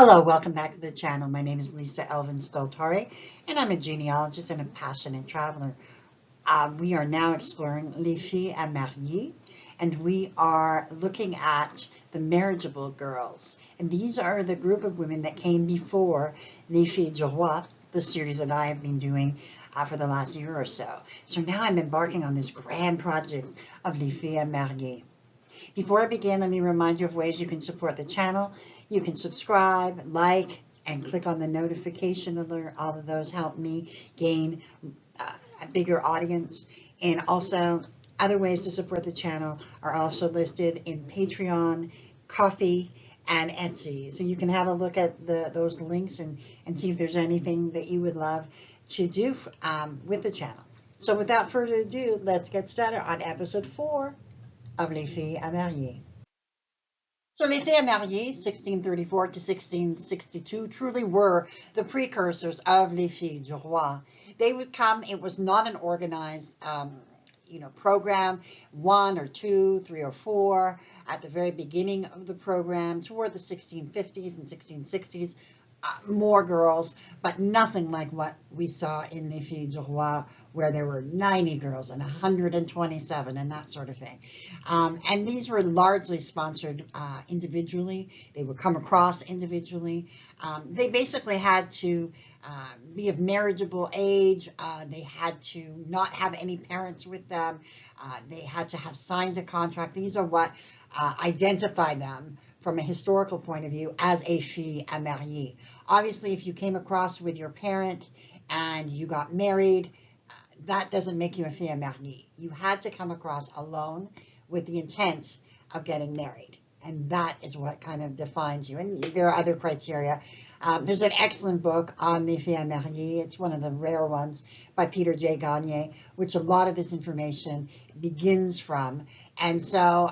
Hello, welcome back to the channel. My name is Lisa Elvin Stoltare, and I'm a genealogist and a passionate traveler. We are now exploring les filles à marier, and we are looking at the marriageable girls. And these are the group of women that came before les filles du roi, the series that I have been doing for the last year or so. So now I'm embarking on this grand project of les filles à marier. Before I begin, let me remind you of ways you can support the channel. You can subscribe, like, and click on the notification alert. All of those help me gain a bigger audience. And also, other ways to support the channel are also listed in Patreon, Ko-fi, and Etsy. So you can have a look at those links and see if there's anything that you would love to do with the channel. So without further ado, let's get started on episode 4 of Les Filles à Marier. So Les Filles à Marier, 1634 to 1662, truly were the precursors of Les Filles du Roi. They would come, it was not an organized program, 1 or 2, 3 or 4 at the very beginning of the program. Toward the 1650s and 1660s, more girls, but nothing like what we saw in Les Filles du Roi, where there were 90 girls and 127 and that sort of thing. And these were largely sponsored individually. They would come across individually. They basically had to be of marriageable age. They had to not have any parents with them. They had to have signed a contract. These are what identified them from a historical point of view as a fille à marier. Obviously, if you came across with your parent and you got married, that doesn't make you a fille à marier. You had to come across alone with the intent of getting married. And that is what kind of defines you. And there are other criteria. There's an excellent book on Les Filles à Marier. It's one of the rare ones by Peter J. Gagne, which a lot of this information begins from. And so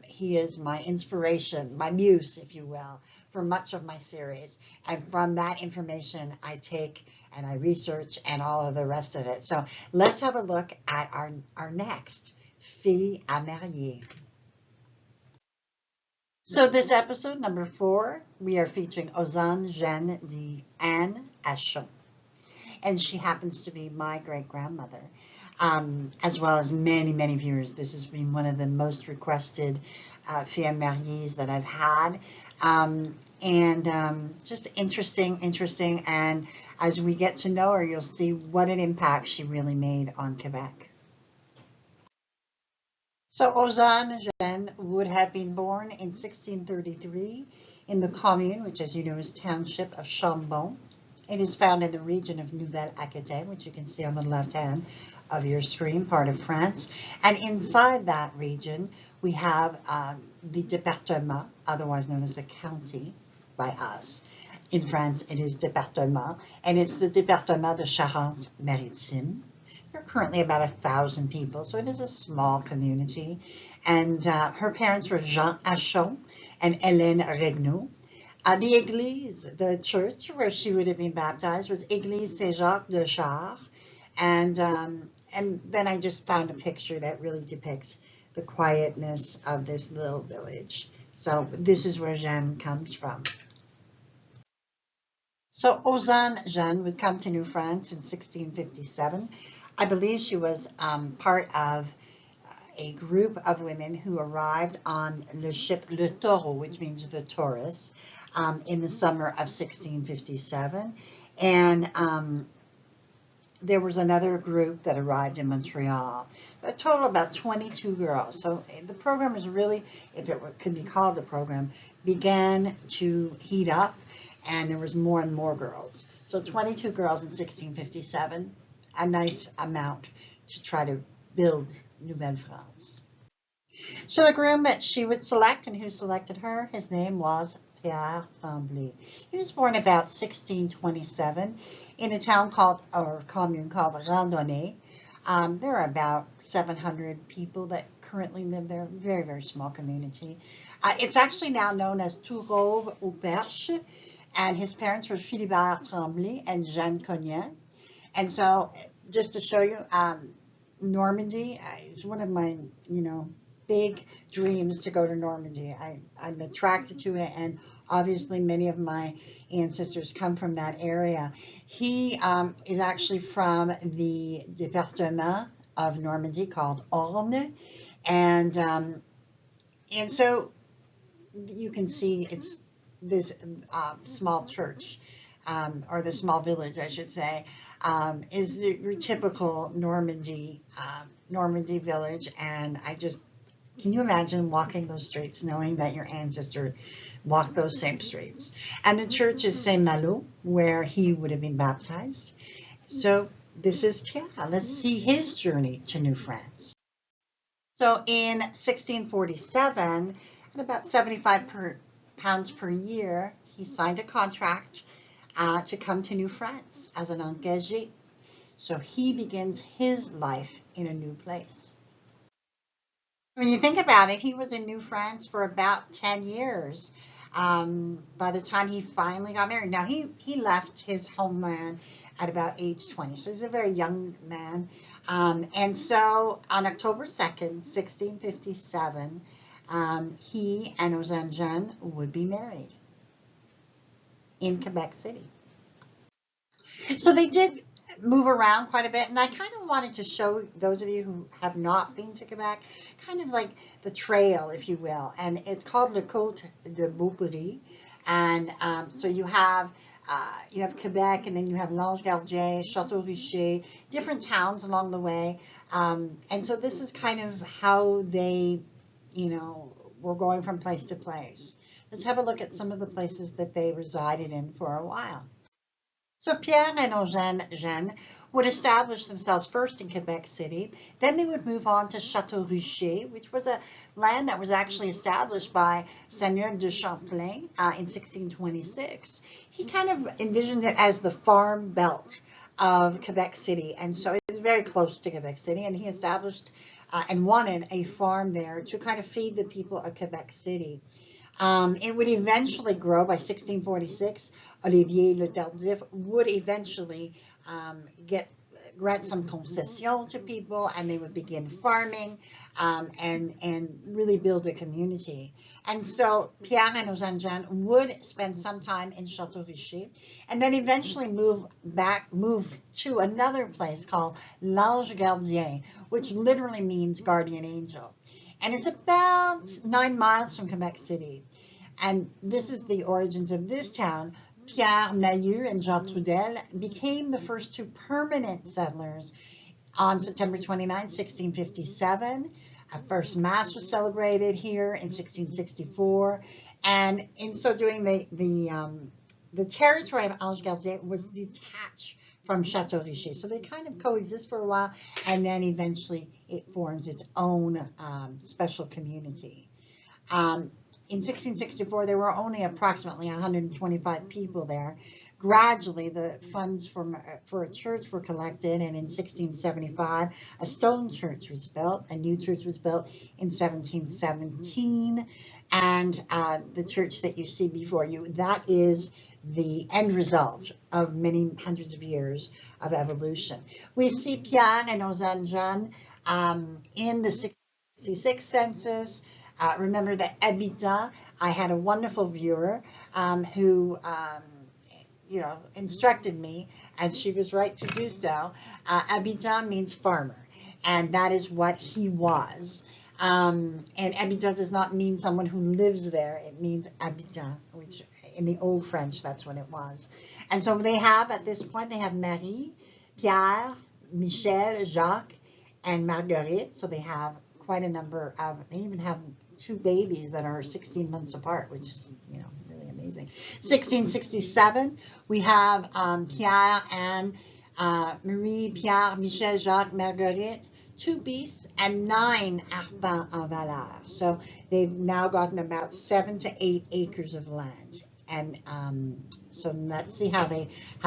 he is my inspiration, my muse, if you will, for much of my series. And from that information, I take and I research and all of the rest of it. So let's have a look at our next Fille à Marier. So this episode, number 4, we are featuring Ozanne, Jeanne, and Achon. And she happens to be my great-grandmother, as well as many, many viewers. This has been one of the most requested filles à marier that I've had. Just interesting. And as we get to know her, you'll see what an impact she really made on Quebec. So Ozanne Jeanne would have been born in 1633 in the commune, which as you know is township of Chambon. It is found in the region of Nouvelle-Aquitaine, which you can see on the left hand of your screen, part of France. And inside that region, we have the département, otherwise known as the county by us. In France, it is département, and it's the département de Charente-Maritime. There are currently about 1,000 people, so it is a small community. And her parents were Jean Achon and Hélène Regnault. The église, the church where she would have been baptized, was Église Saint-Jacques de Chars. And then I just found a picture that really depicts the quietness of this little village. So this is where Jeanne comes from. So Ozanne Jeanne would come to New France in 1657. I believe she was part of a group of women who arrived on le ship Le Taureau, which means the Taurus, in the summer of 1657. And there was another group that arrived in Montreal, a total of about 22 girls. So the program is really, if it could be called a program, began to heat up, and there was more and more girls. So 22 girls in 1657, a nice amount to try to build Nouvelle-France. So the groom that she would select and who selected her, his name was Pierre Tremblay. He was born about 1627 in a town called, or commune called Randonnée. There are about 700 people that currently live there, very, very small community. It's actually now known as Tourouve au Perche, and his parents were Philibert Tremblay and Jeanne Cognet. And so, just to show you, Normandy is one of my, big dreams to go to Normandy. I'm attracted to it, and obviously many of my ancestors come from that area. He is actually from the département of Normandy called Orne, and so you can see it's this small church, or the small village, I should say, is your typical Normandy village. And can you imagine walking those streets knowing that your ancestor walked those same streets? And the church is Saint-Malo, where he would have been baptized. So this is Pierre. Let's see his journey to New France. So in 1647, at about 75 pounds per year, he signed a contract to come to New France as an engagé. So he begins his life in a new place. When you think about it, he was in New France for about 10 years by the time he finally got married. Now, he left his homeland at about age 20, so he's a very young man. And so on October 2nd, 1657, he and Ozanne would be married in Quebec City. So they did move around quite a bit, and I kind of wanted to show those of you who have not been to Quebec kind of like the trail, if you will, and it's called Le Côte de Beaupré. And so you have Quebec, and then you have Lange-Gardien, Château-Richer, different towns along the way, and so this is kind of how they, were going from place to place. Let's have a look at some of the places that they resided in for a while. So Pierre and Jeanne would establish themselves first in Quebec City. Then they would move on to Château-Richer, which was a land that was actually established by Seigneur de Champlain in 1626. He kind of envisioned it as the farm belt of Quebec City, and so it's very close to Quebec City, and he established and wanted a farm there to kind of feed the people of Quebec City. It would eventually grow by 1646. Olivier Le Tardif would eventually grant some concessions to people, and they would begin farming and really build a community. And so Pierre and Ozanne would spend some time in Château-Richer, and then eventually move to another place called Lange-Gardien, which literally means guardian angel. And it's about 9 miles from Quebec City. And this is the origins of this town. Pierre Mailloux and Jean Trudel became the first two permanent settlers on September 29, 1657. A first Mass was celebrated here in 1664. And in so doing, the territory of Ange-Gardien was detached from Château-Richer. So they kind of coexist for a while, and then eventually it forms its own special community. In 1664, there were only approximately 125 people there. Gradually, the funds for a church were collected, and in 1675, a stone church was built. A new church was built in 1717, and the church that you see before you, that is the end result of many hundreds of years of evolution. We see Pierre and Ozanne in the 1966 census. Remember the habitant. I had a wonderful viewer who instructed me, and she was right to do so. Habitant means farmer, and that is what he was. And habitant does not mean someone who lives there. It means habitant, which in the old French, that's what it was. And so they have, at this point, they have Marie, Pierre, Michel, Jacques, and Marguerite. So they have quite a number of, they even have 2 babies that are 16 months apart, which is, really amazing. 1667, we have Pierre and Marie, Pierre, Michel, Jacques, Marguerite, 2 beasts, and 9 arpents en valeur. So they've now gotten about 7 to 8 acres of land. And so let's see how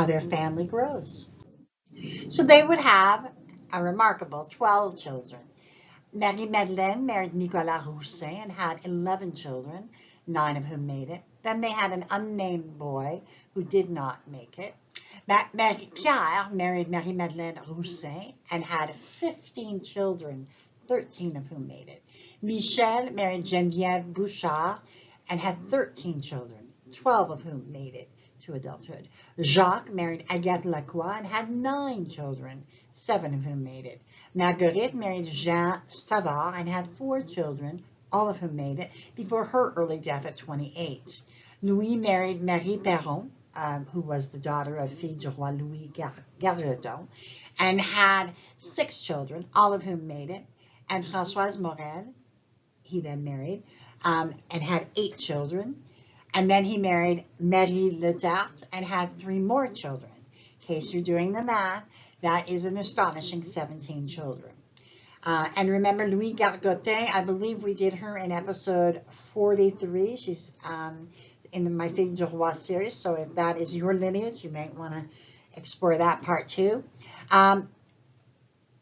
their family grows. So they would have a remarkable 12 children. Marie-Madeleine married Nicolas Roussin and had 11 children, 9 of whom made it. Then they had an unnamed boy who did not make it. Pierre married Marie-Madeleine Roussin and had 15 children, 13 of whom made it. Michel married Geneviève Bouchard and had 13 children, 12 of whom made it to adulthood. Jacques married Agathe Lacroix and had 9 children, 7 of whom made it. Marguerite married Jean Savard and had 4 children, all of whom made it, before her early death at 28. Louis married Marie Perron, who was the daughter of Fille du Roi Louis Garreton, and had 6 children, all of whom made it. And Françoise Morel, he then married, and had 8 children. And then he married Marie Letarte and had 3 more children. In case you're doing the math, that is an astonishing 17 children. And remember Louis Gargotin, I believe we did her in episode 43. She's in my Fille du Roi series, so if that is your lineage, you might want to explore that part too.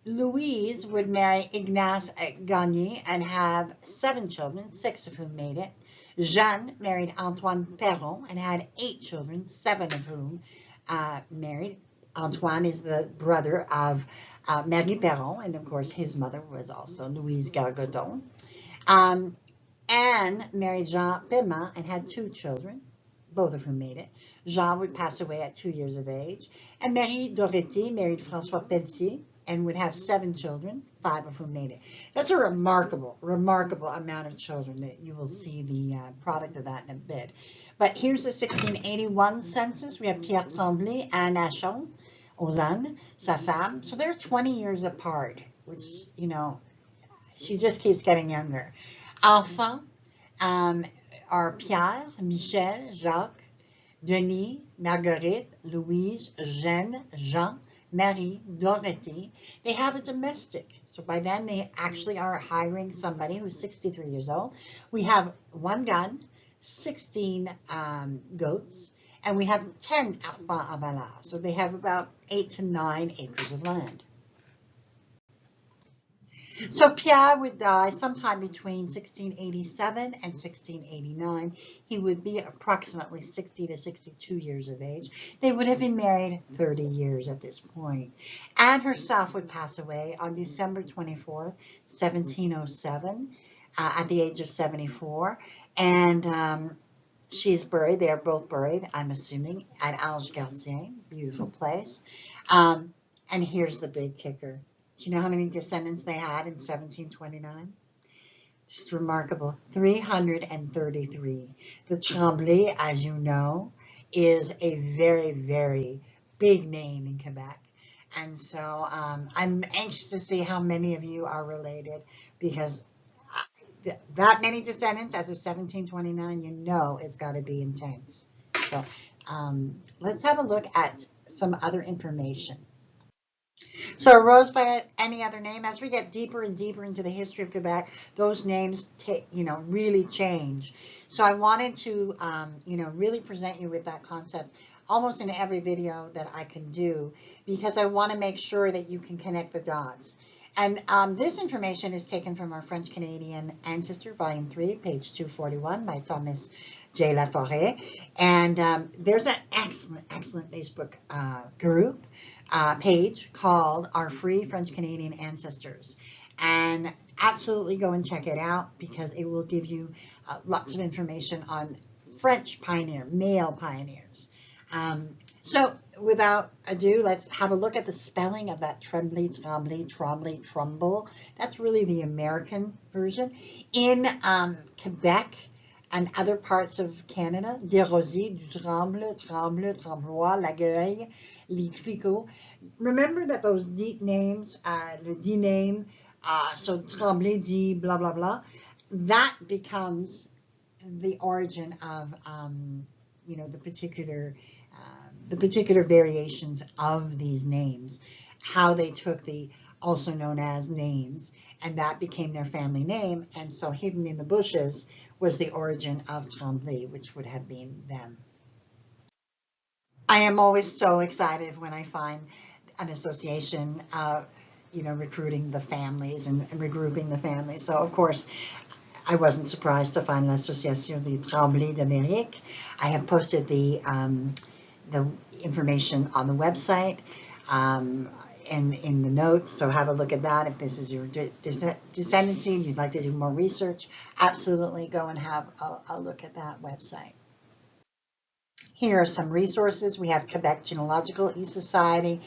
Louise would marry Ignace Gagne and have 7 children, 6 of whom made it. Jeanne married Antoine Perron and had 8 children, 7 of whom married. Antoine is the brother of Marie Perron, and of course his mother was also Louise Gargoton. Anne married Jean Paiement and had 2 children, both of whom made it. Jean would pass away at 2 years of age. And Marie Dorothy married François Pelletier and would have 7 children, 5 of whom made it. That's a remarkable amount of children. That you will see the product of that in a bit. But here's the 1681 census. We have Pierre Tremblay and Achon, Ozanne, sa femme. So they're 20 years apart, which, you know, she just keeps getting younger. Enfants are Pierre, Michel, Jacques, Denis, Marguerite, Louise, Jeanne, Jean, Marie, Dorothy. They have a domestic. So by then they actually are hiring somebody who's 63 years old. We have 1 gun, 16 goats, and we have 10 arpents à valeur. So they have about 8 to 9 acres of land. So Pierre would die sometime between 1687 and 1689. He would be approximately 60 to 62 years of age. They would have been married 30 years at this point. Anne herself would pass away on December 24th, 1707, at the age of 74. And she's buried, they are both buried, I'm assuming, at Ange Gardien, beautiful place. And here's the big kicker. Do you know how many descendants they had in 1729? Just remarkable, 333. The Tremblay, as you know, is a very, very big name in Quebec. And so I'm anxious to see how many of you are related, because that many descendants as of 1729, you know it's got to be intense. So let's have a look at some other information. So Rose by any other name, as we get deeper and deeper into the history of Quebec, those names really change. So I wanted to really present you with that concept almost in every video that I can do, because I want to make sure that you can connect the dots. And this information is taken from our French-Canadian Ancestor, Volume 3, page 241 by Thomas J. Laforêt. And there's an excellent Facebook group page called Our Free French-Canadian Ancestors. And absolutely go and check it out, because it will give you lots of information on French male pioneers. So without ado, let's have a look at the spelling of that Tremblay, Trumbull. That's really the American version. In Quebec and other parts of Canada, Desrosiers, du Tremble, Tremblois, Lagueuil, Liquico. Remember that those dite names, le dit name, so Tremblay, dit, blah, blah, blah, that becomes the origin of, the particular variations of these names, how they took the also known as names, and that became their family name. And so hidden in the bushes was the origin of Tremblay, which would have been them. I am always so excited when I find an association, recruiting the families and regrouping the families. So of course, I wasn't surprised to find l'Association des Tremblay d'Amérique. I have posted the information on the website. in the notes, so have a look at that. If this is your descendancy and you'd like to do more research, absolutely go and have a look at that website. Here are some resources. We have Quebec Genealogical E-Society,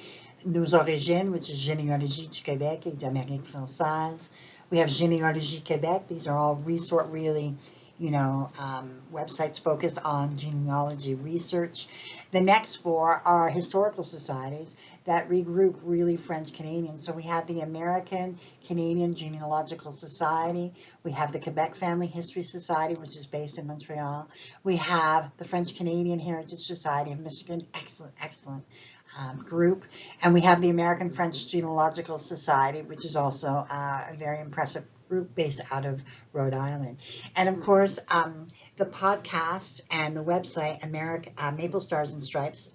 Nos Origines, which is Généalogie du Québec et d'Amérique française. We have Généalogie Québec. These are all really, websites focused on genealogy research. The next four are historical societies that regroup really French Canadians. So we have the American Canadian Genealogical Society. We have the Quebec Family History Society, which is based in Montreal. We have the French Canadian Heritage Society of Michigan, excellent group. And we have the American French Genealogical Society, which is also a very impressive group based out of Rhode Island. And of course, the podcast and the website, Maple Stars and Stripes,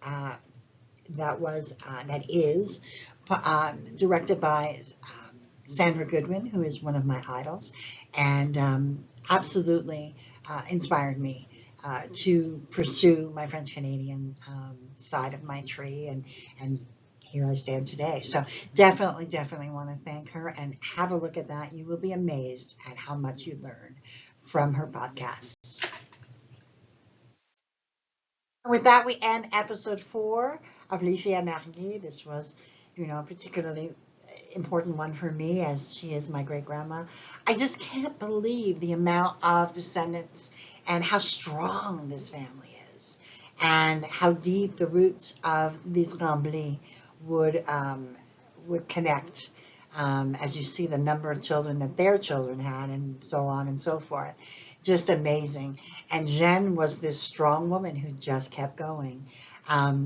that is directed by Sandra Goodwin, who is one of my idols, and absolutely inspired me to pursue my French Canadian side of my tree, and here I stand today. So definitely want to thank her, and have a look at that. You will be amazed at how much you learn from her podcasts. With that, we end episode 4 of Les Filles à Marier. This was, a particularly important one for me, as she is my great grandma. I just can't believe the amount of descendants and how strong this family is, and how deep the roots of these Tremblay would connect, as you see the number of children that their children had, and so on and so forth. Just amazing. And Jeanne was this strong woman who just kept going.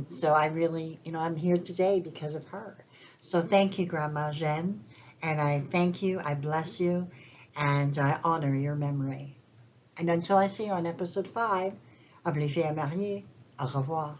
So I really, I'm here today because of her. So thank you, Grandma Jeanne. And I thank you, I bless you, and I honor your memory. And until I see you on episode 5 of Les Filles à Marier, au revoir.